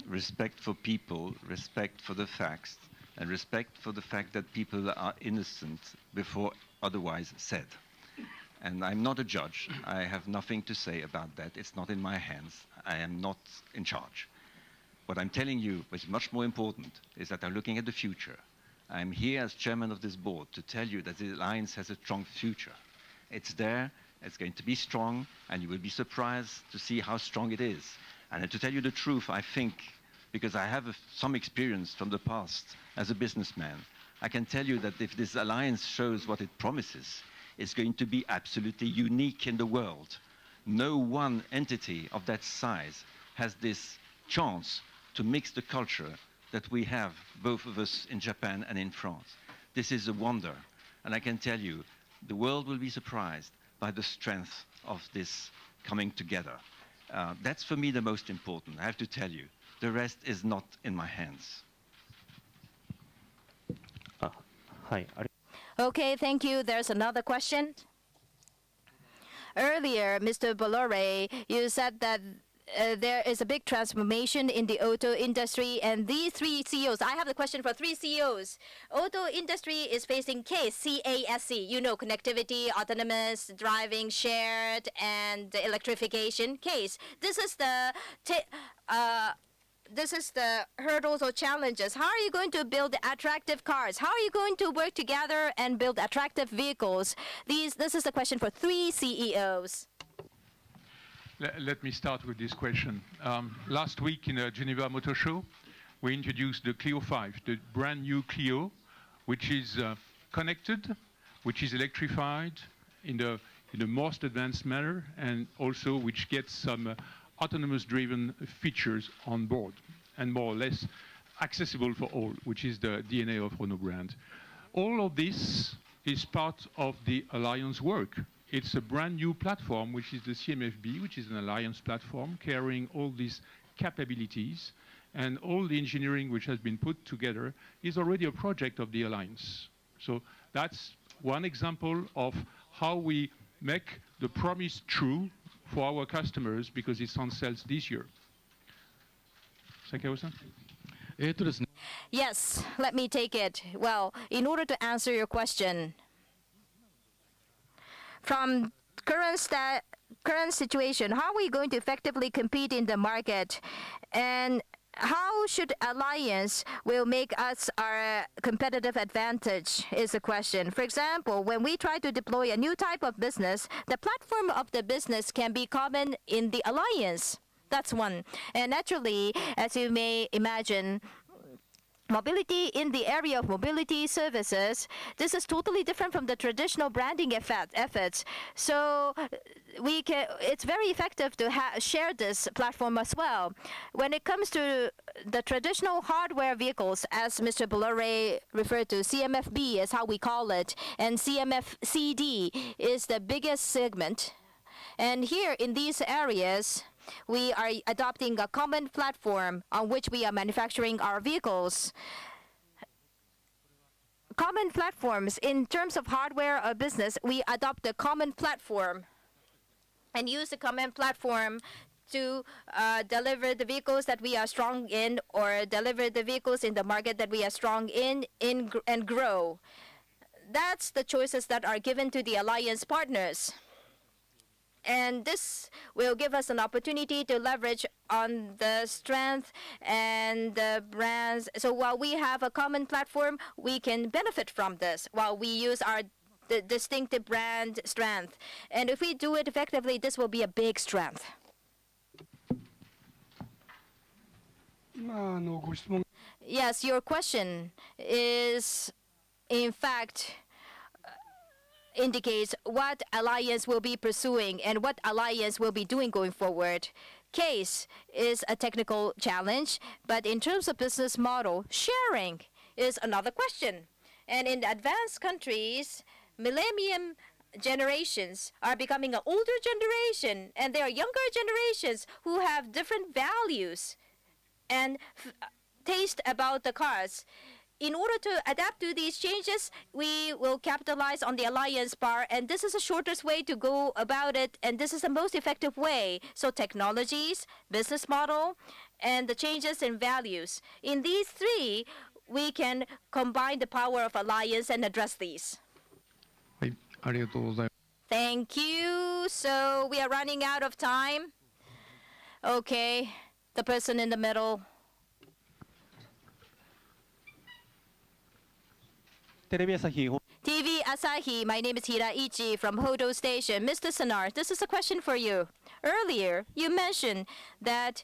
respect for people, respect for the facts, and respect for the fact that people are innocent before otherwise said. And I'm not a judge. I have nothing to say about that. It's not in my hands. I am not in charge. What I'm telling you, which is much more important, is that I'm looking at the future. I'm here as chairman of this board to tell you that the alliance has a strong future. It's there, it's going to be strong, and you will be surprised to see how strong it is. And to tell you the truth, I think, because I have some experience from the past as a businessman, I can tell you that if this alliance shows what it promises, it's going to be absolutely unique in the world. No one entity of that size has this chance to mix the culture that we have, both of us in Japan and in France. This is a wonder. And I can tell you, the world will be surprised by the strength of this coming together. That's for me the most important, I have to tell you. The rest is not in my hands. Okay, thank you. There's another question. Earlier, Mr. Bolloré, you said that there is a big transformation in the auto industry, and these three CEOs, I have a question for three CEOs. Auto industry is facing CASE, C-A-S-E, you know, connectivity, autonomous driving, shared, and electrification. CASE. This is the hurdles or challenges. How are you going to build attractive cars? How are you going to work together and build attractive vehicles? This is the question for three CEOs. Let me start with this question. Last week in a Geneva Motor Show, we introduced the Clio 5, the brand new Clio, which is connected, which is electrified in the most advanced manner, and also which gets some autonomous driven features on board, and more or less accessible for all, which is the DNA of Renault brand. All of this is part of the alliance work. It's a brand new platform, which is the CMFB, which is an alliance platform carrying all these capabilities, and all the engineering which has been put together is already a project of the alliance. So that's one example of how we make the promise true for our customers, because it's on sales this year. Saikawa-san? Yes, let me take it. Well, in order to answer your question, from current situation, how are we going to effectively compete in the market, and how should alliance will make us our competitive advantage is the question. For example, when we try to deploy a new type of business, the platform of the business can be common in the alliance. That's one. And naturally, as you may imagine, mobility in the area of mobility services, this is totally different from the traditional branding efforts. So it's very effective to share this platform as well. When it comes to the traditional hardware vehicles, as Mr. Bolloré referred to, CMFB is how we call it, and CMF-CD is the biggest segment. And here in these areas, we are adopting a common platform on which we are manufacturing our vehicles. Common platforms, in terms of hardware or business, we adopt a common platform and use the common platform to deliver the vehicles that we are strong in, or deliver the vehicles in the market that we are strong in and grow. That's the choices that are given to the alliance partners. And this will give us an opportunity to leverage on the strength and the brands. So while we have a common platform, we can benefit from this while we use our distinctive brand strength. And if we do it effectively, this will be a big strength. Yes, your question is, in fact, indicates what alliance will be pursuing and what alliance will be doing going forward. CASE is a technical challenge, but in terms of business model, sharing is another question. And in advanced countries, millennium generations are becoming an older generation, and there are younger generations who have different values and taste about the cars. In order to adapt to these changes, we will capitalize on the alliance part, and this is the shortest way to go about it, and this is the most effective way. So technologies, business model, and the changes in values. In these three, we can combine the power of alliance and address these. Thank you. So we are running out of time. Okay, the person in the middle. TV Asahi, my name is Hiraichi from Hodo Station. Mr. Senard, this is a question for you. Earlier, you mentioned that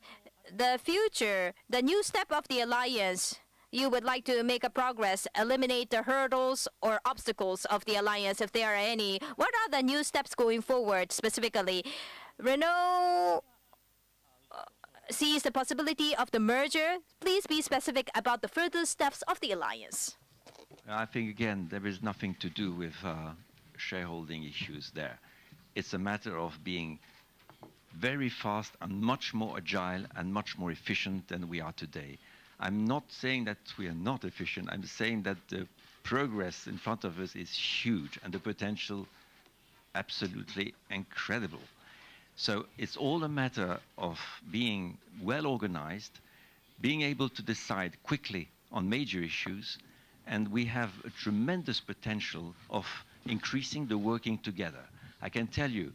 the future, the new step of the alliance, you would like to make a progress, eliminate the hurdles or obstacles of the alliance if there are any. What are the new steps going forward specifically? Renault sees the possibility of the merger. Please be specific about the further steps of the alliance. I think, again, there is nothing to do with shareholding issues there. It's a matter of being very fast and much more agile and much more efficient than we are today. I'm not saying that we are not efficient. I'm saying that the progress in front of us is huge and the potential absolutely incredible. So it's all a matter of being well organized, being able to decide quickly on major issues, and we have a tremendous potential of increasing the working together. I can tell you,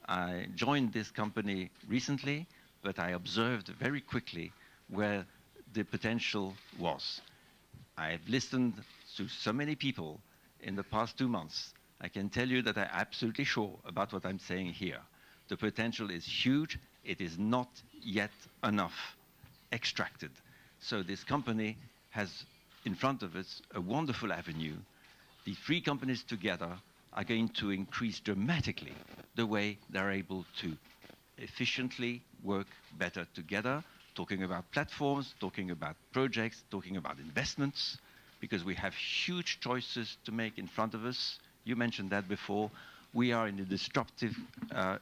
I joined this company recently, but I observed very quickly where the potential was. I've listened to so many people in the past 2 months. I can tell you that I'm absolutely sure about what I'm saying here. The potential is huge. It is not yet enough extracted. So this company has in front of us a wonderful avenue. The three companies together are going to increase dramatically the way they're able to efficiently work better together, talking about platforms, talking about projects, talking about investments, because we have huge choices to make in front of us. You mentioned that before. We are in a disruptive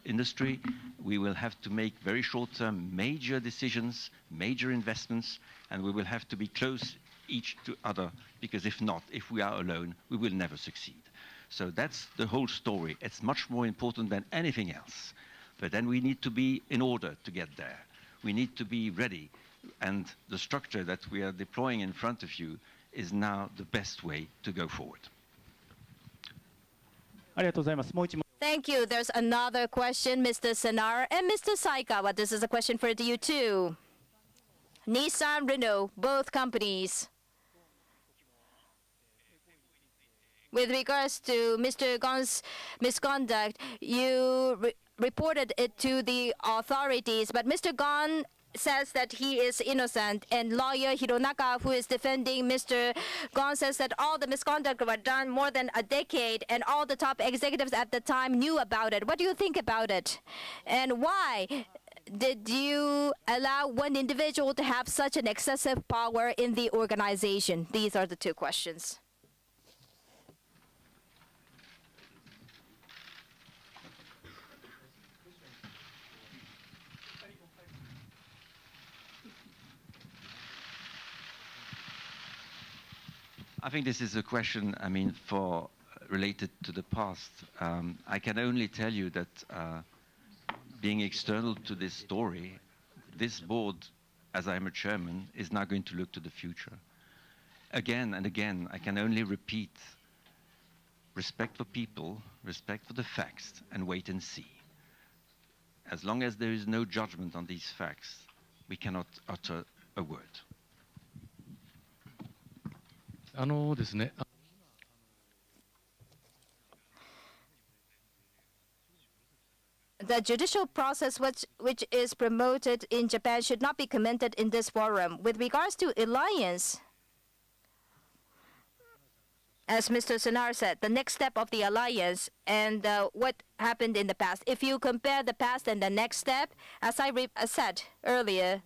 industry. We will have to make very short-term major decisions, major investments, and we will have to be close each to other, because if not, if we are alone, we will never succeed. So that's the whole story. It's much more important than anything else. But then we need to be in order to get there. We need to be ready. And the structure that we are deploying in front of you is now the best way to go forward. Thank you. There's another question, Mr. Senard and Mr. Saikawa. This is a question for you too. Nissan, Renault, both companies. With regards to Mr. Gon's misconduct, you reported it to the authorities, but Mr. Gon says that he is innocent, and lawyer Hironaka, who is defending Mr. Gon, says that all the misconduct were done more than a decade, and all the top executives at the time knew about it. What do you think about it? And why did you allow one individual to have such an excessive power in the organization? These are the two questions. I think this is a question, I mean, for related to the past. I can only tell you that being external to this story, this board, as I'm a chairman, is now going to look to the future. Again and again, I can only repeat, respect for people, respect for the facts, and wait and see. As long as there is no judgment on these facts, we cannot utter a word. The judicial process which is promoted in Japan should not be commented in this forum. With regards to alliance, as Mr. Senard said, the next step of the alliance and what happened in the past. If you compare the past and the next step, as I said earlier,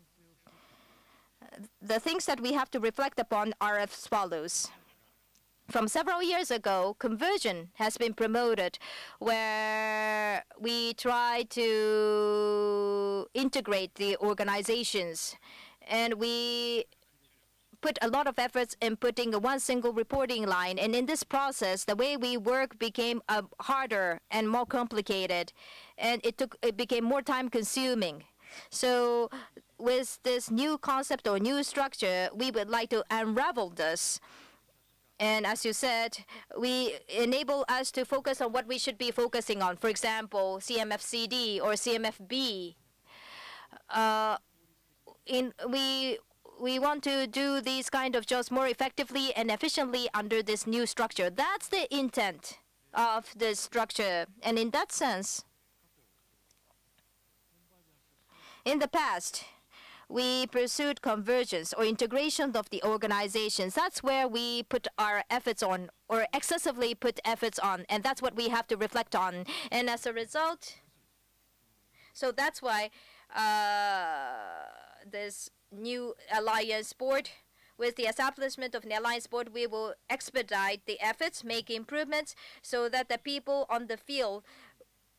the things that we have to reflect upon are as follows. From several years ago, conversion has been promoted, where we try to integrate the organizations, and we put a lot of efforts in putting one single reporting line. And in this process, the way we work became harder and more complicated, and it became more time-consuming. So with this new concept or new structure, we would like to unravel this. And as you said, we enable us to focus on what we should be focusing on. For example, CMFCD or CMFB. We want to do these kind of jobs more effectively and efficiently under this new structure. That's the intent of this structure. And in that sense, in the past, we pursued convergence or integration of the organizations. That's where we put our efforts on, or excessively put efforts on, and that's what we have to reflect on. And as a result, so that's why this new alliance board, with the establishment of the alliance board, we will expedite the efforts, make improvements, so that the people on the field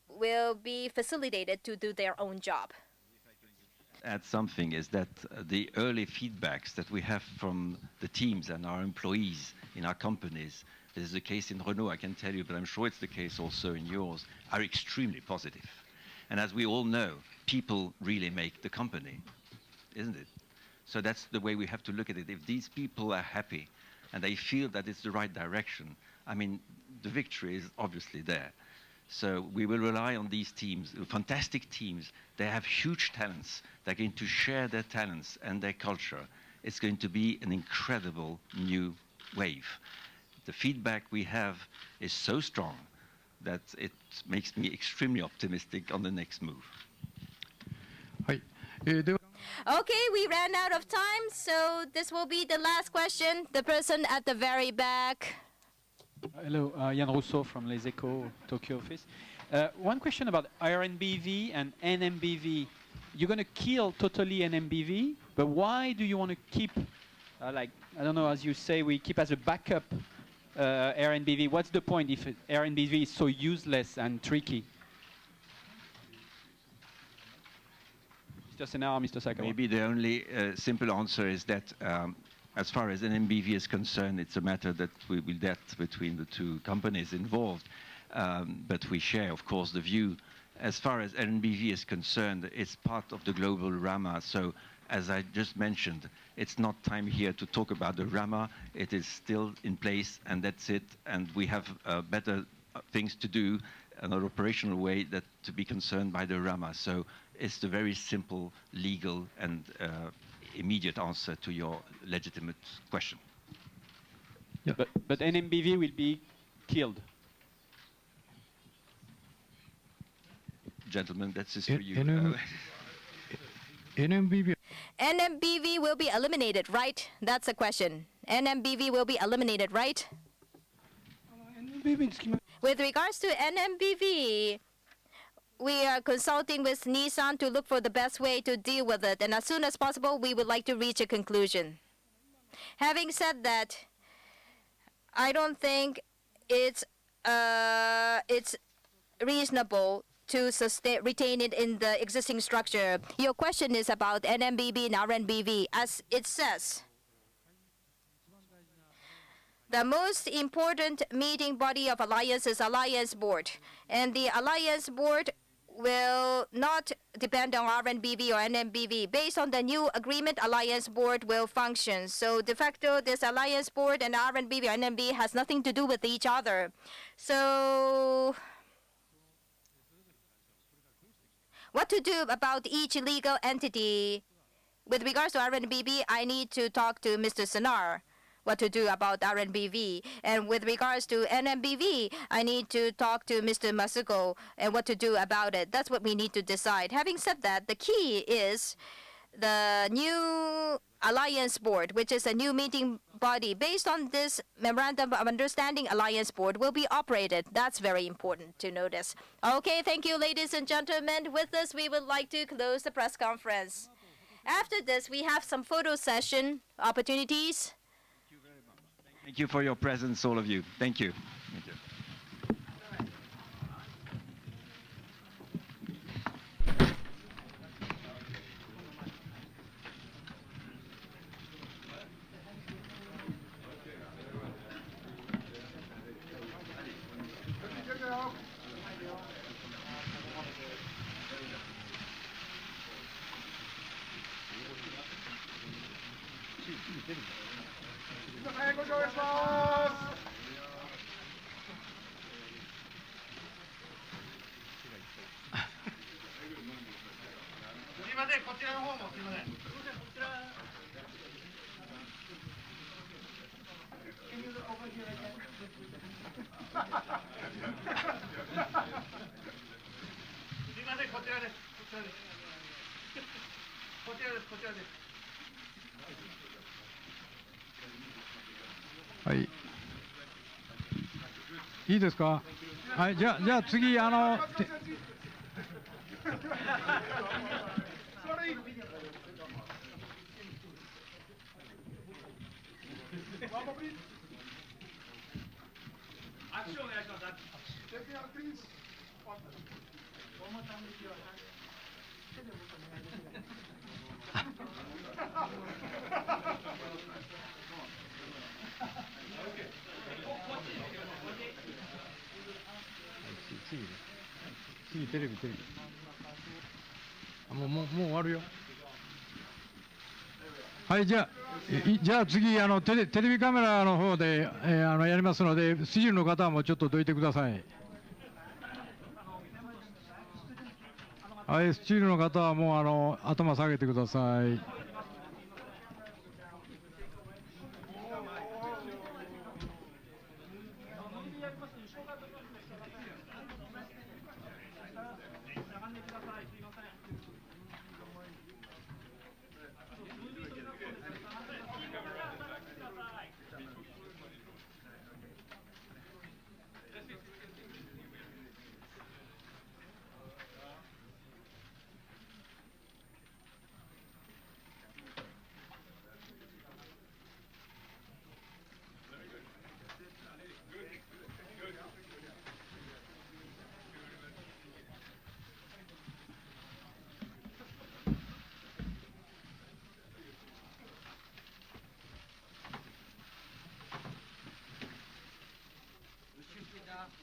will be facilitated to do their own job. add something is that the early feedbacks that we have from the teams and our employees in our companies, this is the case in Renault, I can tell you, but I'm sure it's the case also in yours, are extremely positive. And as we all know, people really make the company, isn't it? So that's the way we have to look at it. If these people are happy and they feel that it's the right direction, I mean, the victory is obviously there. So we will rely on these teams, fantastic teams. They have huge talents. They're going to share their talents and their culture. It's going to be an incredible new wave. The feedback we have is so strong that it makes me extremely optimistic on the next move. Okay, we ran out of time, so this will be the last question. The person at the very back. Hello, Yann Rousseau from Les Echos, Tokyo office. One question about RNBV and NMBV. You're going to kill totally NMBV, but why do you want to keep, like, I don't know, as you say, we keep as a backup RNBV? What's the point if RNBV is so useless and tricky? Mr. Senard, Mr. Saikawa. Maybe the only simple answer is that as far as NMBV is concerned, it's a matter that we will get between the two companies involved. But we share, of course, the view. As far as NMBV is concerned, it's part of the global RAMA. So, as I just mentioned, it's not time here to talk about the RAMA. It is still in place, and that's it. And we have better things to do, another operational way that to be concerned by the RAMA. So, it's the very simple, legal, and immediate answer to your legitimate question. Yeah. But NMBV will be killed. Gentlemen, that's just for you. NMBV will be eliminated, right? That's the question. NMBV will be eliminated, right? With regards to NMBV, we are consulting with Nissan to look for the best way to deal with it, and as soon as possible, we would like to reach a conclusion. Having said that, I don't think it's reasonable to retain it in the existing structure. Your question is about NMBV and RNBV. As it says, the most important meeting body of Alliance is Alliance Board, and the Alliance Board will not depend on RNBV or NMBV. Based on the new agreement, Alliance Board will function. So de facto, this Alliance Board and RNBV or NMB has nothing to do with each other. So what to do about each legal entity? With regards to RNBV, I need to talk to Mr. Senard. What to do about RNBV. And with regards to NMBV, I need to talk to Mr. Masuko and what to do about it. That's what we need to decide. Having said that, the key is the new Alliance Board, which is a new meeting body. Based on this Memorandum of Understanding, Alliance Board will be operated. That's very important to notice. Okay, thank you, ladies and gentlemen. With this, we would like to close the press conference. After this, we have some photo session opportunities. Thank you for your presence, all of you. Thank you. Thank you.はい。いいですか。はい、じゃあ次次テレビもう終わるよ。はい、じゃあ次テレビカメラの方で、やりますので、スチールの方はもうちょっとどいてください。はい、スチールの方はもう頭下げてください。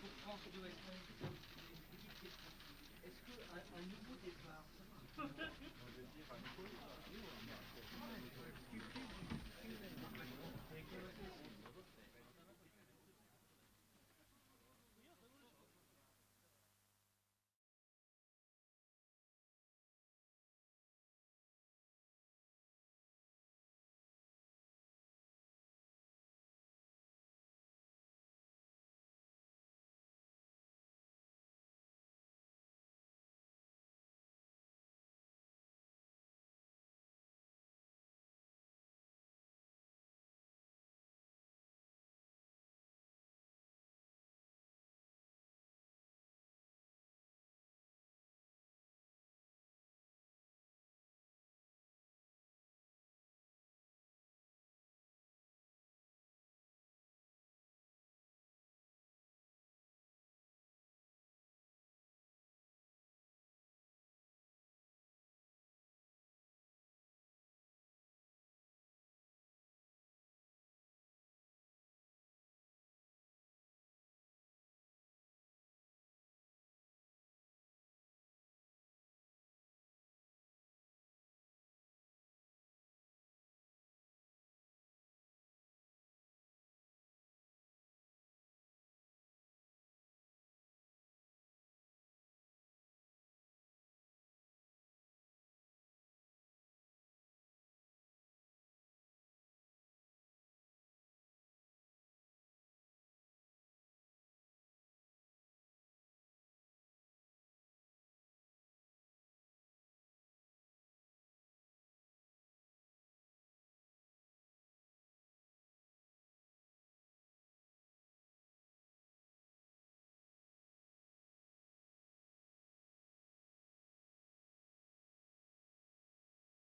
pour France de Est-ce qu'un nouveau départ